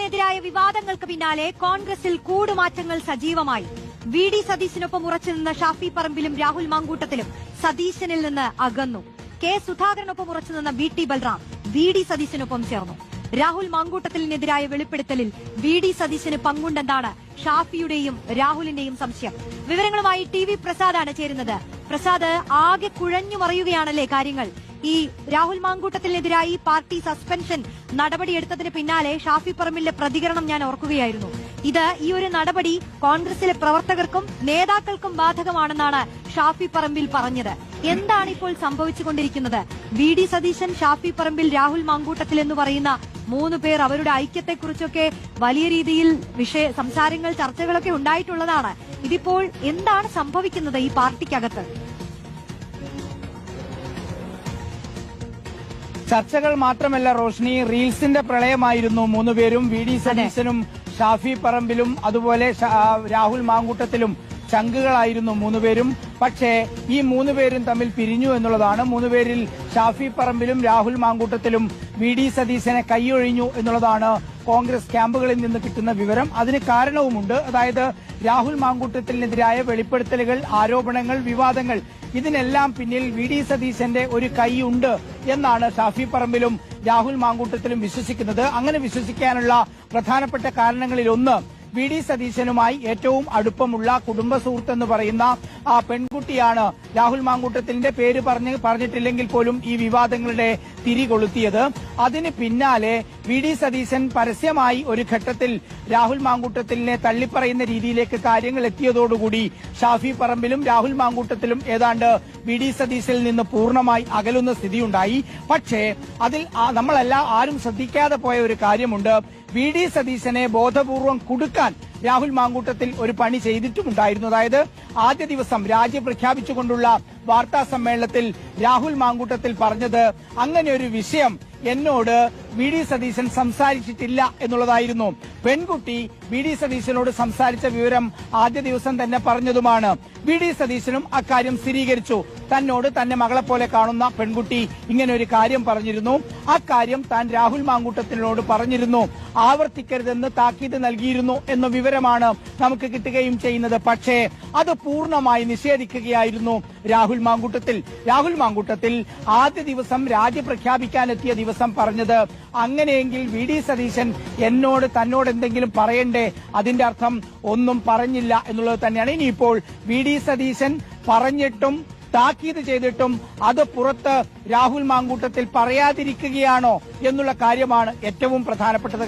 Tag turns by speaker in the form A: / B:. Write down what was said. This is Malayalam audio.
A: മാങ്കൂട്ടത്തിനെതിരായ വിവാദങ്ങൾക്ക് പിന്നാലെ കോൺഗ്രസിൽ കൂടുമാറ്റങ്ങൾ സജീവമായി. വി ഡി സതീശനൊപ്പം ഉറച്ചുനിന്ന ഷാഫി പറമ്പിലും രാഹുൽ മാങ്കൂട്ടത്തിലും സതീശനിൽ നിന്ന് അകന്നു. കെ സുധാകരനൊപ്പം ഉറച്ചുനിന്ന V T Balram V D സതീശനൊപ്പം ചേർന്നു. രാഹുൽ മാങ്കൂട്ടത്തിനെതിരായ വെളിപ്പെടുത്തലിൽ വി ഡി സതീശന് പങ്കുണ്ടെന്നാണ് ഷാഫിയുടെയും രാഹുലിന്റെയും സംശയം. വിവരങ്ങളുമായി ടി വി പ്രസാദാണ് ചേരുന്നത്. പ്രസാദ്, ആകെ കുഴഞ്ഞു മറിയുകയാണല്ലേ കാര്യങ്ങൾ? ഈ രാഹുൽ മാങ്കൂട്ടത്തിനെതിരായി പാർട്ടി സസ്പെൻഷൻ നടപടിയെടുത്തതിന് പിന്നാലെ ഷാഫി പറമ്പിലിന്റെ പ്രതികരണം ഞാൻ ഓർക്കുകയായിരുന്നു. ഈ ഒരു നടപടി കോൺഗ്രസിലെ പ്രവർത്തകർക്കും നേതാക്കൾക്കും ബാധകമാണെന്നാണ് ഷാഫി പറമ്പിൽ പറഞ്ഞത്. എന്താണ് ഇപ്പോൾ സംഭവിച്ചുകൊണ്ടിരിക്കുന്നത്? വി ഡി സതീശൻ, ഷാഫി പറമ്പിൽ, രാഹുൽ മാങ്കൂട്ടത്തിൽ എന്ന് പറയുന്ന 3 പേർ അവരുടെ ഐക്യത്തെക്കുറിച്ചൊക്കെ വലിയ രീതിയിൽ സംസാരങ്ങൾ, ചർച്ചകളൊക്കെ ഉണ്ടായിട്ടുള്ളതാണ്. ഇതിപ്പോൾ എന്താണ് സംഭവിക്കുന്നത് ഈ പാർട്ടിക്കകത്ത്?
B: ചർച്ചകൾ മാത്രമല്ല റോഷ്നി, റീൽസിന്റെ പ്രളയമായിരുന്നു 3 പേരും. വി ഡി സതീശനും ഷാഫി പറമ്പിലും അതുപോലെ രാഹുൽ മാങ്കൂട്ടത്തിലും ചങ്കുകളായിരുന്നു 3 പേരും. പക്ഷേ ഈ 3 പേരും തമ്മിൽ പിരിഞ്ഞു എന്നുള്ളതാണ്. 3 പേരിൽ ഷാഫി പറമ്പിലും രാഹുൽ മാങ്കൂട്ടത്തിലും വി ഡി സതീശനെ കൈയൊഴിഞ്ഞു എന്നുള്ളതാണ് കോൺഗ്രസ് ക്യാമ്പുകളിൽ നിന്ന് കിട്ടുന്ന വിവരം. അതിന് കാരണവുമുണ്ട്. അതായത് രാഹുൽ മാങ്കൂട്ടത്തിനെതിരായ വെളിപ്പെടുത്തലുകൾ, ആരോപണങ്ങൾ, വിവാദങ്ങൾ, ഇതിനെല്ലാം പിന്നിൽ വി ഡി സതീശന്റെ ഒരു കൈയുണ്ട് എന്നാണ് ഷാഫി പറമ്പിലും രാഹുൽ മാങ്കൂട്ടത്തിലും വിശ്വസിക്കുന്നത്. അങ്ങനെ വിശ്വസിക്കാനുള്ള പ്രധാനപ്പെട്ട കാരണങ്ങളിൽ ഒന്ന്, വി ഡി സതീശനുമായി ഏറ്റവും അടുപ്പമുള്ള കുടുംബ സുഹൃത്തെന്ന് പറയുന്ന ആ പെൺകുട്ടിയാണ് രാഹുൽ മാങ്കൂട്ടത്തിന്റെ പേര് പറഞ്ഞിട്ടില്ലെങ്കിൽ പോലും ഈ വിവാദങ്ങളുടെ തിരികൊളുത്തിയത്. അതിന് പിന്നാലെ വി ഡി സതീശൻ പരസ്യമായി ഒരു ഘട്ടത്തിൽ രാഹുൽ മാങ്കൂട്ടത്തിനെ തള്ളിപ്പറയുന്ന രീതിയിലേക്ക് കാര്യങ്ങൾ എത്തിയതോടുകൂടി ഷാഫി പറമ്പിലും രാഹുൽ മാങ്കൂട്ടത്തിലും ഏതാണ്ട് വി ഡി സതീശനിൽ നിന്ന് പൂർണ്ണമായി അകലുന്ന സ്ഥിതിയുണ്ടായി. പക്ഷേ അതിൽ ആരും ശ്രദ്ധിക്കാതെ പോയ ഒരു കാര്യമുണ്ട്. വി ഡി സതീശനെ ബോധപൂർവം കുടുക്കാൻ രാഹുൽ മാങ്കൂട്ടത്തിൽ ഒരു പണി ചെയ്തിട്ടുമുണ്ടായിരുന്നു. അതായത് ആദ്യ ദിവസം രാജി പ്രഖ്യാപിച്ചുകൊണ്ടുള്ള വാർത്താ സമ്മേളനത്തിൽ രാഹുൽ മാങ്കൂട്ടത്തിൽ പറഞ്ഞത്, അങ്ങനെ ഒരു വിഷയം എന്നോട് വി ഡി സതീശൻ സംസാരിച്ചിട്ടില്ല എന്നുള്ളതായിരുന്നു. പെൺകുട്ടി വി ഡി സതീശനോട് സംസാരിച്ച വിവരം ആദ്യ ദിവസം തന്നെ പറഞ്ഞതുമാണ്. വി ഡി സതീശനും അക്കാര്യം സ്ഥിരീകരിച്ചു. തന്നോട് തന്നെ മകളെ പോലെ കാണുന്ന പെൺകുട്ടി ഇങ്ങനെ ഒരു കാര്യം പറഞ്ഞിരുന്നു. അക്കാര്യം താൻ രാഹുൽ മാങ്കൂട്ടത്തിനോട് പറഞ്ഞിരുന്നു, ആവർത്തിക്കരുതെന്ന് താക്കീത് നൽകിയിരുന്നു എന്ന വിവരമാണ് നമുക്ക് കിട്ടുകയും ചെയ്യുന്നത്. പക്ഷേ അത് പൂർണ്ണമായി നിഷേധിക്കുകയായിരുന്നു രാഹുൽ മാങ്കൂട്ടത്തിൽ. രാഹുൽ മാങ്കൂട്ടത്തിൽ ആദ്യ ദിവസം രാജി പ്രഖ്യാപിക്കാനെത്തിയ ദിവസം പറഞ്ഞത്, അങ്ങനെയെങ്കിൽ വി ഡി സതീശൻ തന്നോട് എന്തെങ്കിലും പറയണ്ടേ, അതിന്റെ അർത്ഥം ഒന്നും പറഞ്ഞില്ല എന്നുള്ളത് തന്നെയാണ്. ഇനിയിപ്പോൾ വി ഡി സതീശൻ പറഞ്ഞിട്ടും താക്കീത് ചെയ്തിട്ടും അത് പുറത്ത് രാഹുൽ മാങ്കൂട്ടത്തിൽ പറയാതിരിക്കുകയാണോ എന്നുള്ള കാര്യമാണ് ഏറ്റവും പ്രധാനപ്പെട്ടത്.